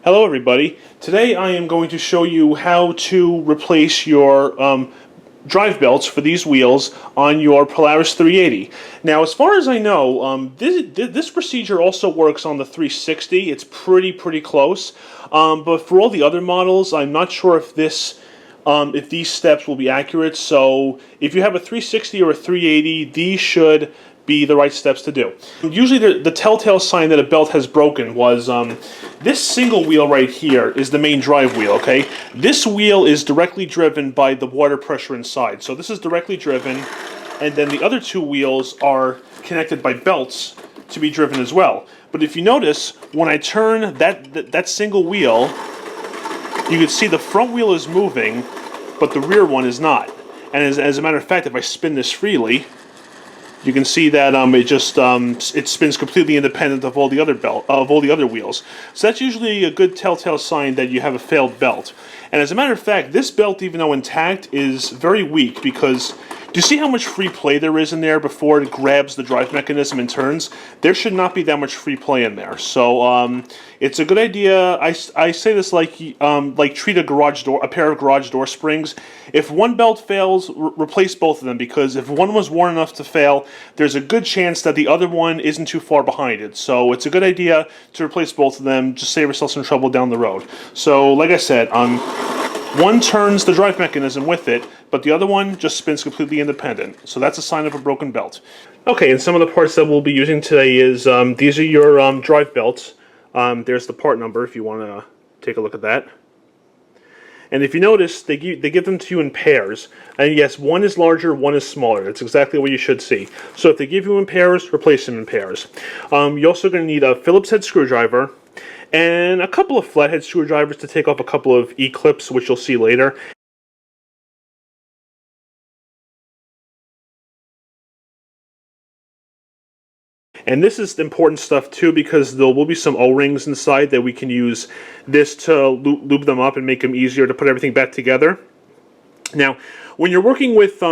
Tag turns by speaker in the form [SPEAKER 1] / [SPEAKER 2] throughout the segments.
[SPEAKER 1] Hello everybody. Today I am going to show you how to replace your drive belts for these wheels on your Polaris 380. Now as far as I know, this procedure also works on the 360. It's pretty close. But for all the other models, I'm not sure if these steps will be accurate. So if you have a 360 or a 380, these should be the right steps to do. Usually the telltale sign that a belt has broken was this single wheel right here is the main drive wheel, okay? This wheel is directly driven by the water pressure inside. So this is directly driven, and then the other two wheels are connected by belts to be driven as well. But if you notice, when I turn that single wheel, you can see the front wheel is moving, but the rear one is not. And as a matter of fact, if I spin this freely, you can see that it spins completely independent of all the other wheels. So that's usually a good telltale sign that you have a failed belt. And as a matter of fact, this belt, even though intact, is very weak because do you see how much free play there is in there before it grabs the drive mechanism and turns? There should not be that much free play in there. So it's a good idea. I say this like treat a pair of garage door springs. If one belt fails, replace both of them, because if one was worn enough to fail, there's a good chance that the other one isn't too far behind it. So it's a good idea to replace both of them. Just save yourself some trouble down the road. So like I said, one turns the drive mechanism with it, but the other one just spins completely independent. So that's a sign of a broken belt. Okay, and some of the parts that we'll be using today is, these are your drive belts. There's the part number if you want to take a look at that. And if you notice, they give them to you in pairs. And yes, one is larger, one is smaller. That's exactly what you should see. So if they give you in pairs, replace them in pairs. You're also going to need a Phillips head screwdriver and a couple of flathead screwdrivers to take off a couple of E-clips, which you'll see later. And this is important stuff too, because there will be some O-rings inside that we can use this to lube them up and make them easier to put everything back together. Now, when you're working with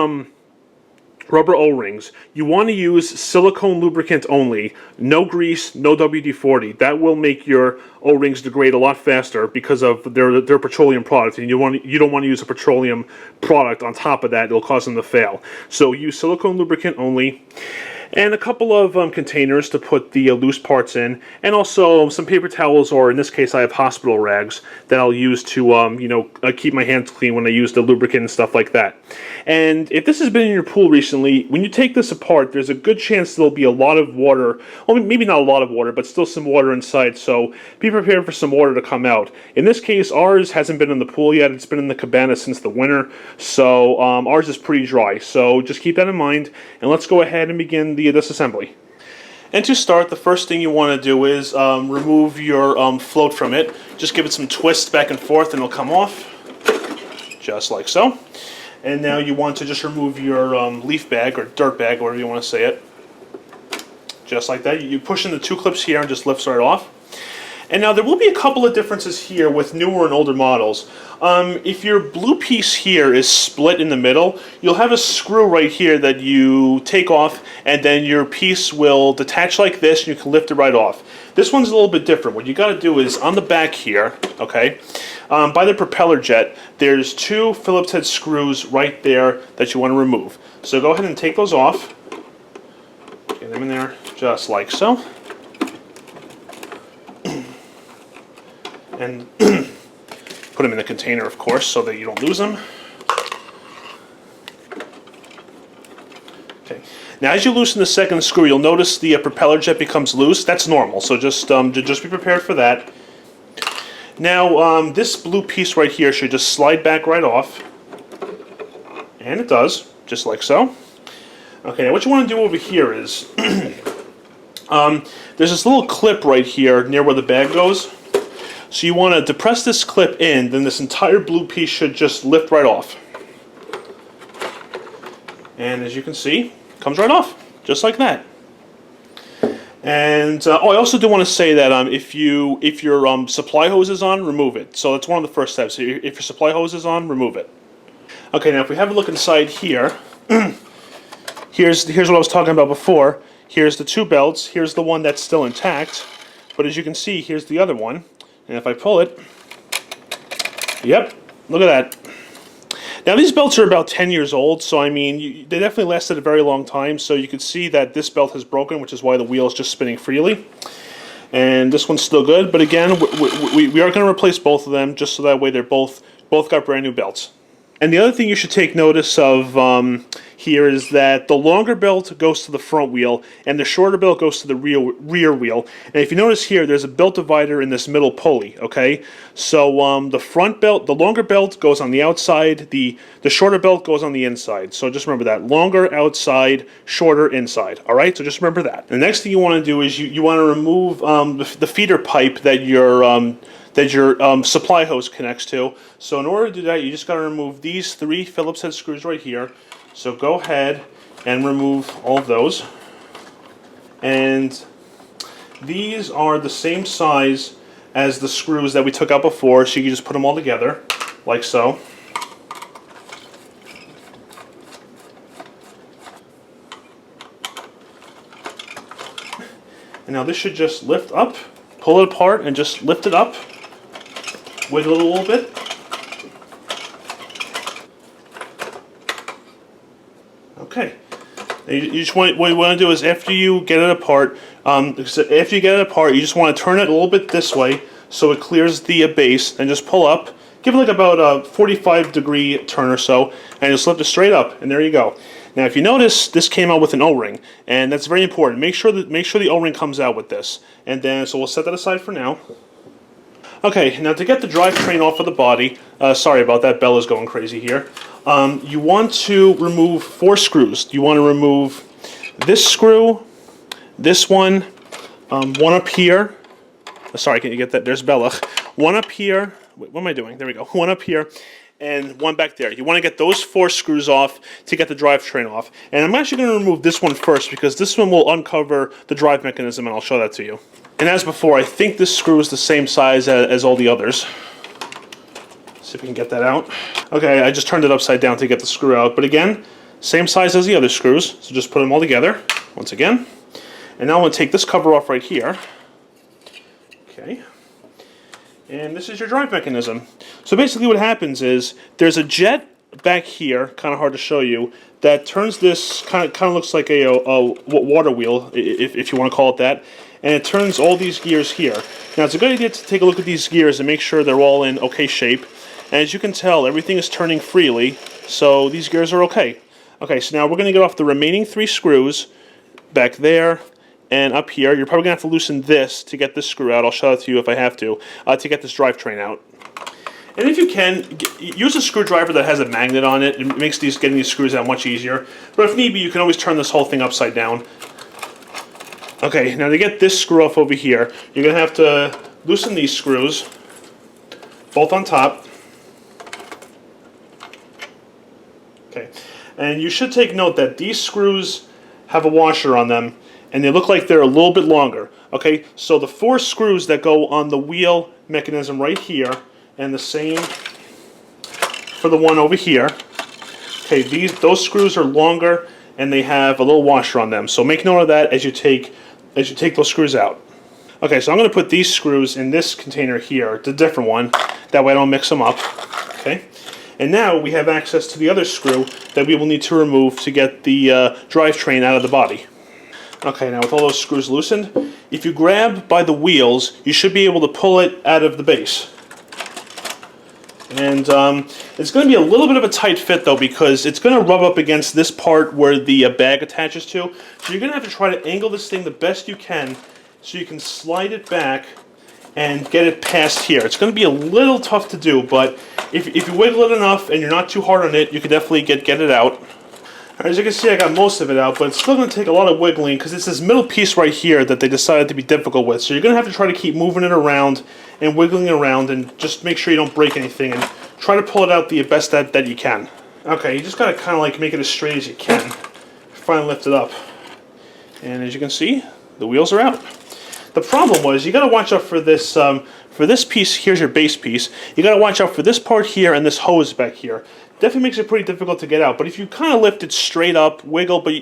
[SPEAKER 1] rubber O-rings, you want to use silicone lubricant only, no grease, no WD-40. That will make your O-rings degrade a lot faster because of their petroleum product, and you don't want to use a petroleum product on top of that. It'll cause them to fail. So use silicone lubricant only. And a couple of containers to put the loose parts in, and also some paper towels, or in this case I have hospital rags that I'll use to keep my hands clean when I use the lubricant and stuff like that. And if this has been in your pool recently, when you take this apart, there's a good chance there'll be a lot of water, well, maybe not a lot of water, but still some water inside, so be prepared for some water to come out. In this case, ours hasn't been in the pool yet. It's been in the cabana since the winter, so ours is pretty dry. So just keep that in mind, and let's go ahead and begin the disassembly. And to start, the first thing you want to do is remove your float from it. Just give it some twists back and forth and it'll come off, just like so. And now you want to just remove your leaf bag or dirt bag, whatever you want to say it, just like that. You push in the two clips here and just lifts right off. And now there will be a couple of differences here with newer and older models. If your blue piece here is split in the middle, you'll have a screw right here that you take off, and then your piece will detach like this and you can lift it right off. This one's a little bit different. What you got to do is on the back here, okay, by the propeller jet, there's two Phillips head screws right there that you want to remove. So go ahead and take those off. Get them in there just like so. And put them in the container, of course, so that you don't lose them. Okay. Now, as you loosen the second screw, you'll notice the propeller jet becomes loose. That's normal, so just be prepared for that. Now, this blue piece right here should just slide back right off, and it does, just like so. Okay. Now, what you want to do over here is there's this little clip right here near where the bag goes. So you want to depress this clip in, then this entire blue piece should just lift right off. And as you can see, it comes right off, just like that. And I also do want to say that if your supply hose is on, remove it. So that's one of the first steps. If your supply hose is on, remove it. Okay, now if we have a look inside here, here's what I was talking about before. Here's the two belts. Here's the one that's still intact. But as you can see, here's the other one. And if I pull it, yep, look at that. Now these belts are about 10 years old, so I mean, they definitely lasted a very long time, so you can see that this belt has broken, which is why the wheel is just spinning freely. And this one's still good, but again, we are going to replace both of them, just so that way they're both got brand new belts. And the other thing you should take notice of here is that the longer belt goes to the front wheel and the shorter belt goes to the rear wheel. And if you notice here, there's a belt divider in this middle pulley, okay? So the front belt, the longer belt goes on the outside, the shorter belt goes on the inside. So just remember that, longer outside, shorter inside, all right? So just remember that. The next thing you want to do is you want to remove the feeder pipe that your supply hose connects to. So in order to do that, you just got to remove these 3 Phillips head screws right here. So go ahead and remove all of those. And these are the same size as the screws that we took out before, so you can just put them all together, like so. And now this should just lift up, pull it apart, and just lift it up. Wiggle it a little bit. Okay. You just what you want to do is after you get it apart, you just want to turn it a little bit this way so it clears the base, and just pull up. Give it like about a 45-degree turn or so, and just lift it straight up, and there you go. Now, if you notice, this came out with an O-ring, and that's very important. Make sure the O-ring comes out with this, and then so we'll set that aside for now. Okay, now to get the drivetrain off of the body, sorry about that, Bella's going crazy here. You want to remove 4 screws. You want to remove this screw, this one up here. Sorry, can you get that? There's Bella. One up here. Wait, what am I doing? There we go. One up here, and one back there. You want to get those 4 screws off to get the drivetrain off. And I'm actually going to remove this one first because this one will uncover the drive mechanism, and I'll show that to you. And as before, I think this screw is the same size as all the others. See if we can get that out. Okay, I just turned it upside down to get the screw out. But again, same size as the other screws. So just put them all together once again. And now I'm going to take this cover off right here. Okay. And this is your drive mechanism. So basically what happens is there's a jet back here, kind of hard to show you, that turns this, kind of looks like a water wheel, if you want to call it that. And it turns all these gears here. Now it's a good idea to take a look at these gears and make sure they're all in okay shape. And as you can tell, everything is turning freely, so these gears are okay. Okay, so now we're going to get off the remaining 3 screws back there and up here. You're probably going to have to loosen this to get this screw out. I'll show it to you if I have to get this drivetrain out. And if you can, use a screwdriver that has a magnet on it. It makes getting these screws out much easier. But if need be, you can always turn this whole thing upside down. Okay, now to get this screw off over here, you're going to have to loosen these screws, both on top. Okay, and you should take note that these screws have a washer on them, and they look like they're a little bit longer. Okay, so the 4 screws that go on the wheel mechanism right here, and the same for the one over here. Okay, those screws are longer, and they have a little washer on them. So make note of that as you take those screws out. Okay, so I'm going to put these screws in this container here, the different one. That way I don't mix them up. Okay, and now we have access to the other screw that we will need to remove to get the drivetrain out of the body. Okay, now with all those screws loosened, if you grab by the wheels, you should be able to pull it out of the base. And it's going to be a little bit of a tight fit though, because it's going to rub up against this part where the bag attaches to. So you're going to have to try to angle this thing the best you can so you can slide it back and get it past here. It's going to be a little tough to do, but if you wiggle it enough and you're not too hard on it, you can definitely get it out. As you can see, I got most of it out, but it's still going to take a lot of wiggling because it's this middle piece right here that they decided to be difficult with. So you're going to have to try to keep moving it around and wiggling it around and just make sure you don't break anything and try to pull it out the best that you can. Okay, you just got to kind of like make it as straight as you can. Finally lift it up. And as you can see, the wheels are out. The problem was you got to watch out for this piece. Here's your base piece. You got to watch out for this part here and this hose back here. Definitely makes it pretty difficult to get out, but if you kind of lift it straight up, wiggle, but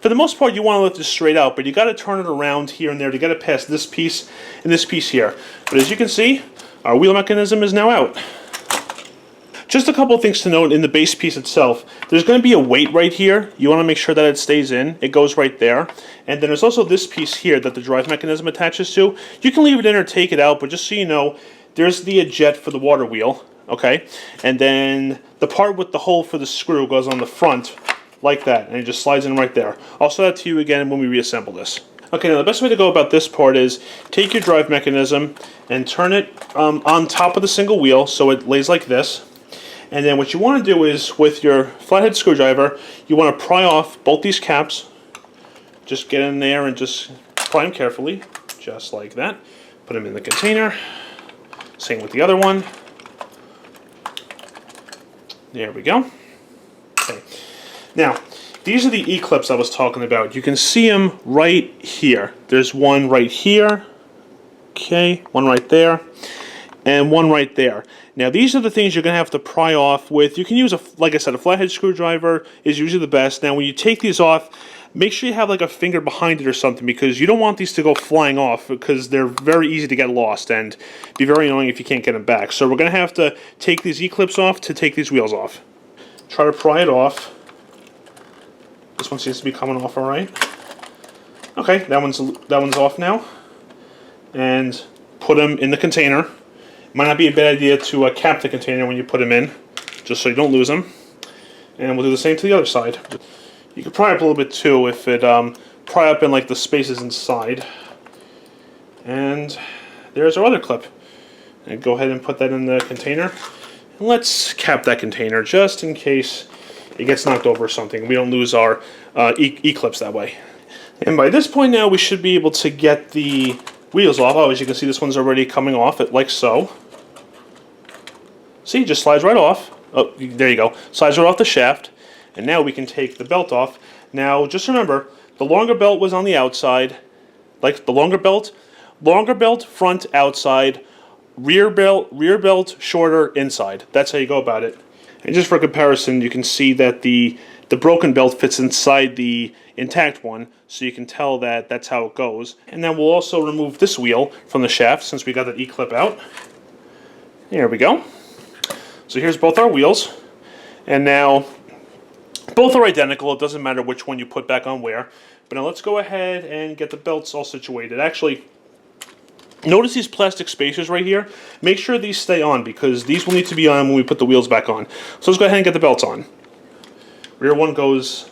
[SPEAKER 1] for the most part you want to lift it straight out, but you got to turn it around here and there to get it past this piece and this piece here. But as you can see, Our wheel mechanism is now out. Just a couple of things to note in the base piece itself. There's going to be a weight right here. You want to make sure that it stays in. It goes right there. And then there's also this piece here that the drive mechanism attaches to. You can leave it in or take it out, but just so you know, there's the jet for the water wheel, okay? And then the part with the hole for the screw goes on the front like that, and it just slides in right there. I'll show that to you again when we reassemble this. Okay, now the best way to go about this part is take your drive mechanism and turn it on top of the single wheel so it lays like this. And then what you want to do is, with your flathead screwdriver, you want to pry off both these caps. Just get in there and just pry them carefully, just like that. Put them in the container. Same with the other one. There we go. Okay. Now, these are the E-clips I was talking about. You can see them right here. There's one right here. Okay, one right there. And one right there. Now these are the things you're going to have to pry off with. You can use, like I said, a flathead screwdriver is usually the best. Now when you take these off, make sure you have like a finger behind it or something, because you don't want these to go flying off, because they're very easy to get lost and be very annoying if you can't get them back. So we're going to have to take these E-clips off to take these wheels off. Try to pry it off. This one seems to be coming off all right. Okay, that one's off now. And put them in the container. Might not be a bad idea to cap the container when you put them in, just so you don't lose them. And we'll do the same to the other side. You can pry up a little bit too if it pry up in like the spaces inside. And there's our other clip. And go ahead and put that in the container. And let's cap that container just in case it gets knocked over or something. We don't lose our E-clips that way. And by this point now, we should be able to get the wheels off. Oh, as you can see, this one's already coming off, like so. See, it just slides right off. Oh, there you go. Slides right off the shaft. And now we can take the belt off. Now, just remember, the longer belt was on the outside. Like the longer belt, front, outside, rear belt, shorter, inside. That's how you go about it. And just for comparison, you can see that the broken belt fits inside the intact one, so you can tell that that's how it goes. And then we'll also remove this wheel from the shaft since we got that E-clip out. There we go. So here's both our wheels, and now both are identical. It doesn't matter which one you put back on where. But now let's go ahead and get the belts all situated. Actually, notice these plastic spacers right here. Make sure these stay on, because these will need to be on when we put the wheels back on. So let's go ahead and get the belts on. Rear one goes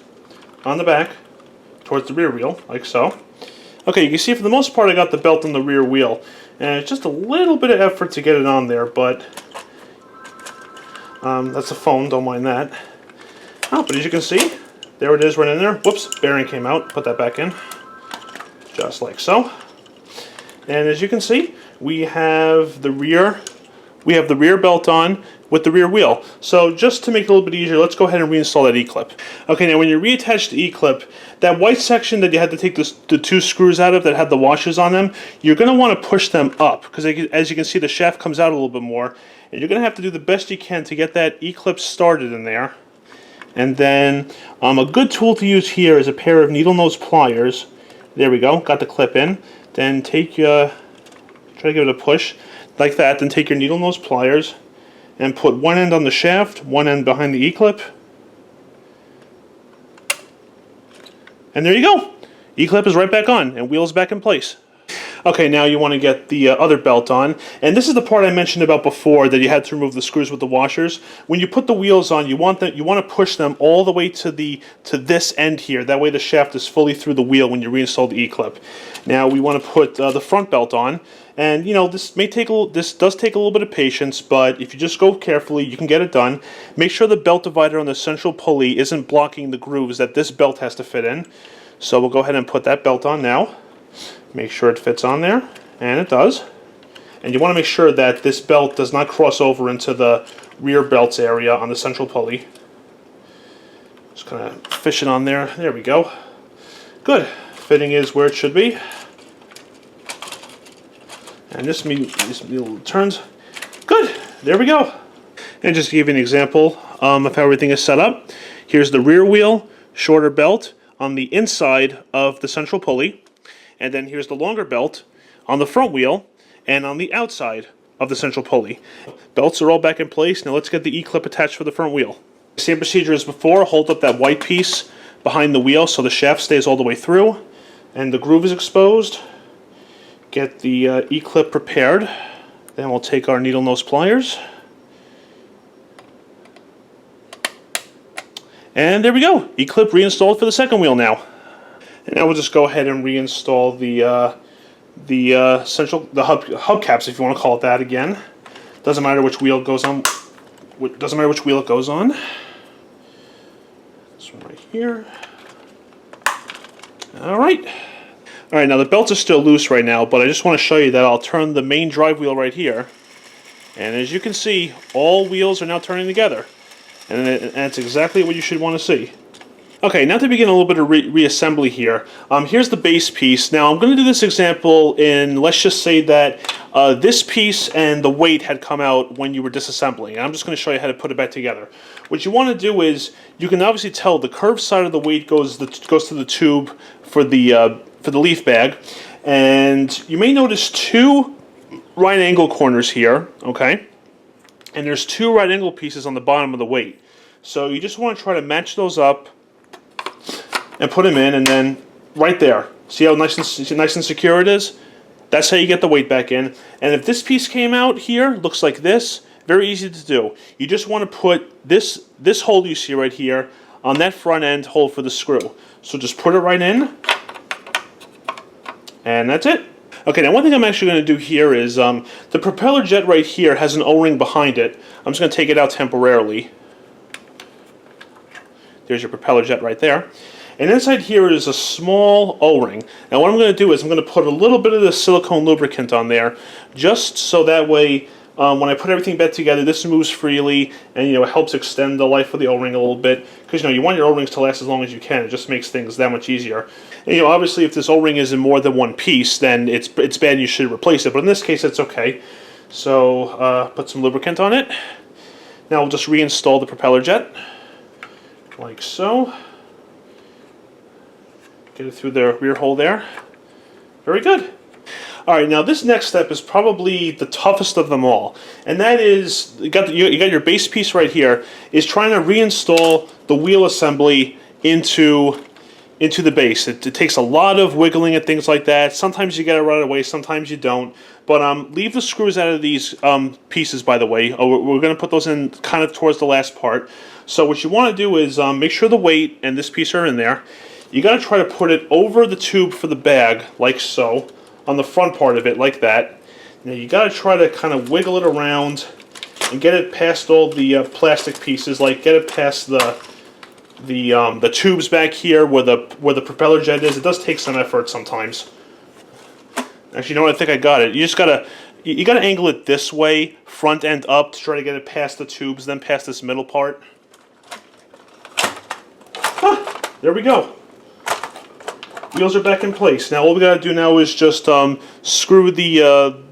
[SPEAKER 1] on the back towards the rear wheel, like so. Okay, you can see for the most part I got the belt on the rear wheel, and it's just a little bit of effort to get it on there, but that's a phone, don't mind that. Oh, but as you can see, there it is right in there. Whoops, bearing came out. Put that back in, just like so. And as you can see, we have the rear belt on with the rear wheel. So just to make it a little bit easier, let's go ahead and reinstall that E-clip. Okay, now when you reattach the E-clip, that white section that you had to take the two screws out of that had the washers on them, you're going to want to push them up, because as you can see, the shaft comes out a little bit more, and you're going to have to do the best you can to get that E-clip started in there. And then a good tool to use here is a pair of needle nose pliers. There we go, got the clip in. Then try to give it a push like that, then take your needle nose pliers and put one end on the shaft, one end behind the E-clip. And there you go. E-clip is right back on and wheels back in place. Okay, now you want to get the other belt on, and this is the part I mentioned about before that you had to remove the screws with the washers. When you put the wheels on, you want to push them all the way to this end here. That way the shaft is fully through the wheel when you reinstall the E-clip. Now we want to put the front belt on, and you know this does take a little bit of patience, but if you just go carefully, you can get it done. Make sure the belt divider on the central pulley isn't blocking the grooves that this belt has to fit in. So we'll go ahead and put that belt on now. Make sure it fits on there, and it does. And you want to make sure that this belt does not cross over into the rear belts area on the central pulley. Just kind of fish it on there. There we go. Good. Fitting is where it should be. And this little turns. Good. There we go. And just to give you an example of how everything is set up. Here's the rear wheel, shorter belt on the inside of the central pulley. And then here's the longer belt on the front wheel and on the outside of the central pulley. Belts are all back in place. Now let's get the E-clip attached for the front wheel. Same procedure as before. Hold up that white piece behind the wheel so the shaft stays all the way through and the groove is exposed. Get the E-clip prepared. Then we'll take our needle nose pliers. And there we go. E-clip reinstalled for the second wheel now. And now we'll just go ahead and reinstall the hubcaps, if you want to call it that again. Doesn't matter which wheel it goes on. Doesn't matter which wheel it goes on. This one right here. All right. All right. Now the belts are still loose right now, but I just want to show you that I'll turn the main drive wheel right here, and as you can see, all wheels are now turning together, and that's exactly what you should want to see. Okay, now to begin a little bit of reassembly here. Here's the base piece. Now I'm going to do this example in, let's just say that this piece and the weight had come out when you were disassembling. I'm just going to show you how to put it back together. What you want to do is, you can obviously tell the curved side of the weight goes to the tube for the leaf bag, and you may notice two right angle corners here, okay? And there's two right angle pieces on the bottom of the weight. So you just want to try to match those up and put them in, and then right there, see how nice and secure it is? That's how you get the weight back in. And if this piece came out here, looks like this, very easy to do. You just want to put this hole you see right here on that front end hole for the screw. So just put it right in, and that's it. Okay, now one thing I'm actually going to do here is, the propeller jet right here has an O-ring behind it. I'm just going to take it out temporarily. There's your propeller jet right there. And inside here is a small O-ring. Now what I'm going to do is I'm going to put a little bit of the silicone lubricant on there, just so that way when I put everything back together, this moves freely, and it helps extend the life of the O-ring a little bit, because you want your O-rings to last as long as you can. It just makes things that much easier. And obviously if this O-ring is in more than one piece, then it's bad and you should replace it, but in this case it's okay. So put some lubricant on it. Now we'll just reinstall the propeller jet, like so. Get it through the rear hole there. Very good. Alright, now this next step is probably the toughest of them all. And that is, you got your base piece right here, is trying to reinstall the wheel assembly into the base. It takes a lot of wiggling and things like that. Sometimes you get it right away, sometimes you don't. But leave the screws out of these pieces, by the way. We're going to put those in kind of towards the last part. So what you want to do is make sure the weight and this piece are in there. You got to try to put it over the tube for the bag, like so, on the front part of it, like that. Now you got to try to kind of wiggle it around and get it past all the plastic pieces, like get it past the tubes back here where the propeller jet is. It does take some effort sometimes. Actually, you know what? I think I got it. You just gotta angle it this way, front end up, to try to get it past the tubes, then past this middle part. There we go. Wheels are back in place. Now all we gotta do now is just screw the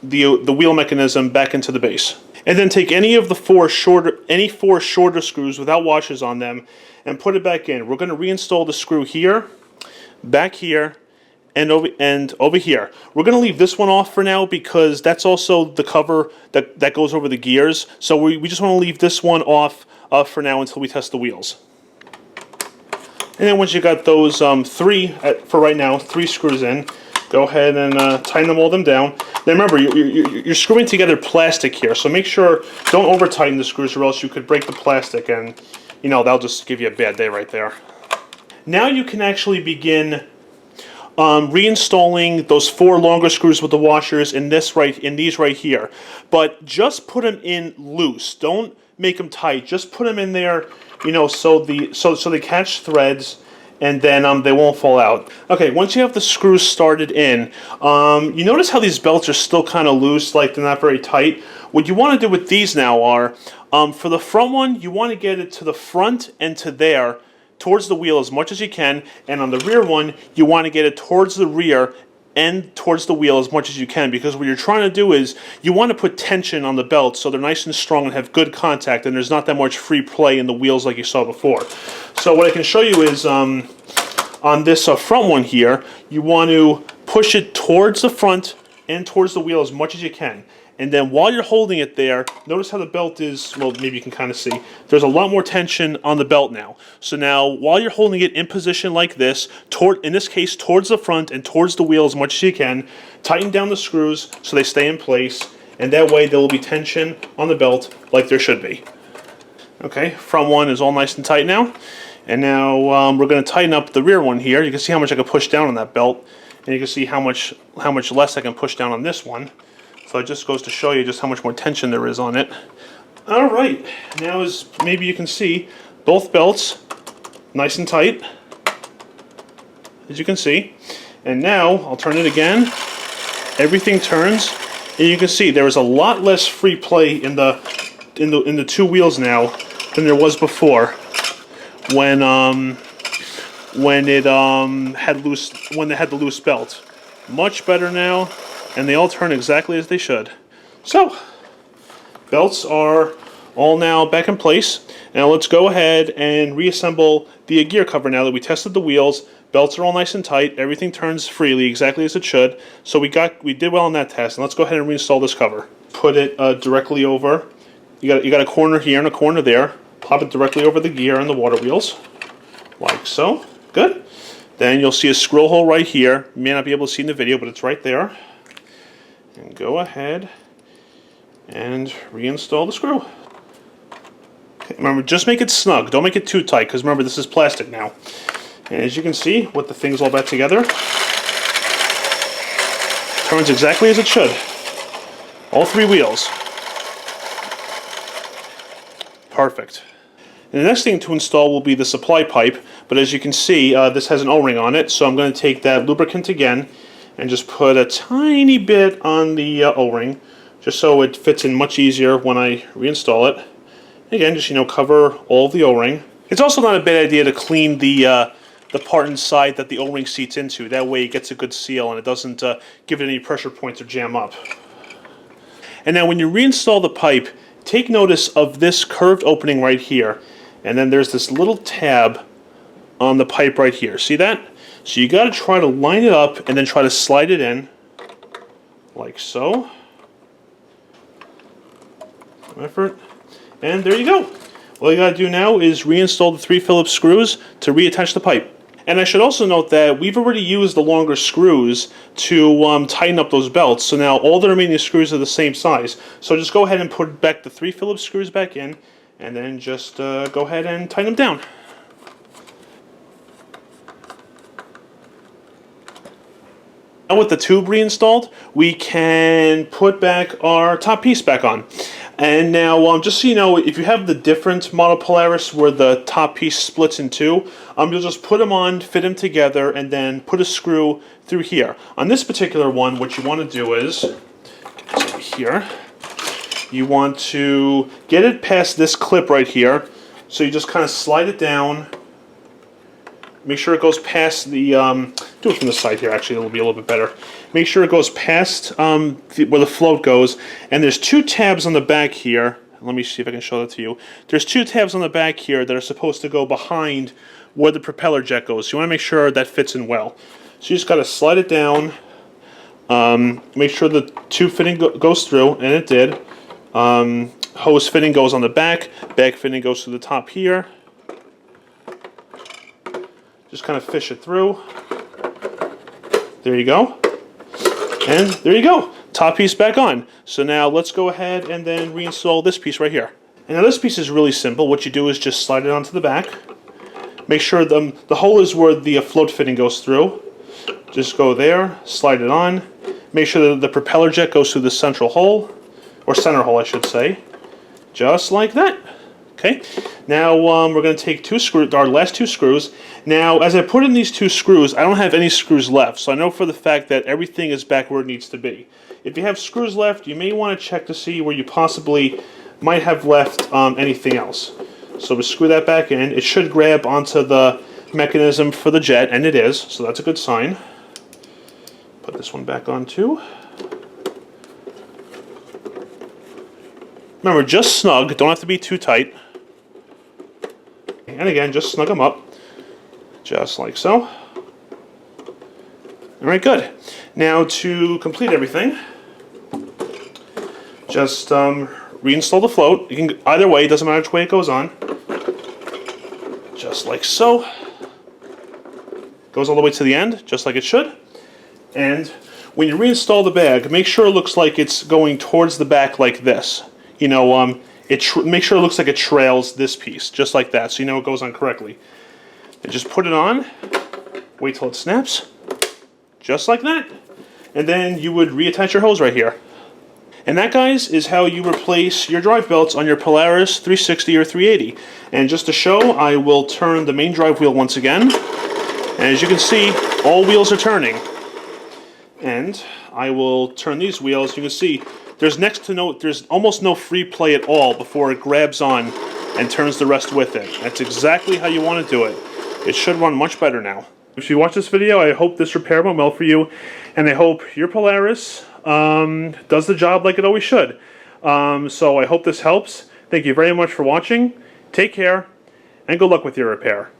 [SPEAKER 1] wheel mechanism back into the base, and then take any four shorter screws without washers on them, and put it back in. We're gonna reinstall the screw here, back here, and over here. We're gonna leave this one off for now because that's also the cover that goes over the gears. So we just want to leave this one off for now until we test the wheels. And then once you got those for right now, 3 screws in, go ahead and tighten all them down. Now remember, you're screwing together plastic here, so make sure, don't over tighten the screws or else you could break the plastic, and that'll just give you a bad day right there. Now you can actually begin reinstalling those 4 longer screws with the washers in these right here. But just put them in loose. Don't make them tight. Just put them in there, so they catch threads, and then they won't fall out. Okay, once you have the screws started in, you notice how these belts are still kind of loose, like they're not very tight. What you want to do with these now are, for the front one, you want to get it to the front and to there, towards the wheel as much as you can, and on the rear one, you want to get it towards the rear and towards the wheel as much as you can, because what you're trying to do is you want to put tension on the belts so they're nice and strong and have good contact, and there's not that much free play in the wheels like you saw before. So what I can show you is on this front one here, you want to push it towards the front and towards the wheel as much as you can. And then while you're holding it there, notice how the belt is, well, maybe you can kind of see, there's a lot more tension on the belt now. So now, while you're holding it in position like this, in this case, towards the front and towards the wheel as much as you can, tighten down the screws so they stay in place, and that way there will be tension on the belt like there should be. Okay, front one is all nice and tight now. And now we're going to tighten up the rear one here. You can see how much I can push down on that belt, and you can see how much less I can push down on this one. So it just goes to show you just how much more tension there is on it. All right, now as maybe you can see, both belts nice and tight, as you can see. And now I'll turn it again. Everything turns, and you can see there is a lot less free play in the two wheels now than there was before when they had the loose belt. Much better now. And they all turn exactly as they should. So, belts are all now back in place. Now let's go ahead and reassemble the gear cover now that we tested the wheels. Belts are all nice and tight. Everything turns freely, exactly as it should. So we did well on that test. And let's go ahead and reinstall this cover. Put it directly over. You got a corner here and a corner there. Pop it directly over the gear and the water wheels, like so. Good. Then you'll see a scroll hole right here. You may not be able to see in the video, but it's right there. And go ahead and reinstall the screw. Okay, remember, just make it snug. Don't make it too tight, because remember, this is plastic now. And as you can see, with the things all back together, turns exactly as it should. All three wheels. Perfect. And the next thing to install will be the supply pipe, but as you can see, this has an O-ring on it, so I'm going to take that lubricant again and just put a tiny bit on the O-ring, just so it fits in much easier when I reinstall it. Again, just cover all of the O-ring. It's also not a bad idea to clean the part inside that the O-ring seats into. That way it gets a good seal and it doesn't give it any pressure points or jam up. And now when you reinstall the pipe, take notice of this curved opening right here. And then there's this little tab on the pipe right here. See that? So you got to try to line it up and then try to slide it in, like so. Effort. And there you go. All you got to do now is reinstall the 3 Phillips screws to reattach the pipe. And I should also note that we've already used the longer screws to tighten up those belts. So now all the remaining screws are the same size. So just go ahead and put back the 3 Phillips screws back in, and then just go ahead and tighten them down. Now with the tube reinstalled, we can put back our top piece back on. And now, just so you know, if you have the different model Polaris where the top piece splits in two, you'll just put them on, fit them together, and then put a screw through here. On this particular one, what you want to do is, over here, you want to get it past this clip right here. So you just kind of slide it down. Make sure it goes past the, do it from the side here, actually, it'll be a little bit better. Make sure it goes past where the float goes, and there's 2 tabs on the back here. Let me see if I can show that to you. There's 2 tabs on the back here that are supposed to go behind where the propeller jet goes. So you want to make sure that fits in well. So you just got to slide it down, make sure the tube fitting goes through, and it did. Hose fitting goes on the back fitting goes to the top here. Just kind of fish it through. There you go. And there you go. Top piece back on. So now let's go ahead and then reinstall this piece right here. And now this piece is really simple. What you do is just slide it onto the back. Make sure the hole is where the float fitting goes through. Just go there, slide it on. Make sure that the propeller jet goes through the central hole, or center hole I should say. Just like that. Okay, now we're going to take our last 2 screws. Now, as I put in these 2 screws, I don't have any screws left, so I know for the fact that everything is back where it needs to be. If you have screws left, you may want to check to see where you possibly might have left anything else. So we screw that back in. It should grab onto the mechanism for the jet, and it is, so that's a good sign. Put this one back on too. Remember, just snug, don't have to be too tight. And again, just snug them up, just like so. Alright, good. Now to complete everything, just reinstall the float. You can either way, it doesn't matter which way it goes on. Just like so. Goes all the way to the end, just like it should. And when you reinstall the bag, make sure it looks like it's going towards the back like this. You know, make sure it looks like it trails this piece, just like that, so you know it goes on correctly. And just put it on, wait till it snaps, just like that. And then you would reattach your hose right here. And that, guys, is how you replace your drive belts on your Polaris 360 or 380. And just to show, I will turn the main drive wheel once again. And as you can see, all wheels are turning. And I will turn these wheels. You can see there's almost no free play at all before it grabs on and turns the rest with it. That's exactly how you want to do it. It should run much better now. If you watch this video, I hope this repair went well for you, and I hope your Polaris does the job like it always should. So I hope this helps. Thank you very much for watching. Take care, and good luck with your repair.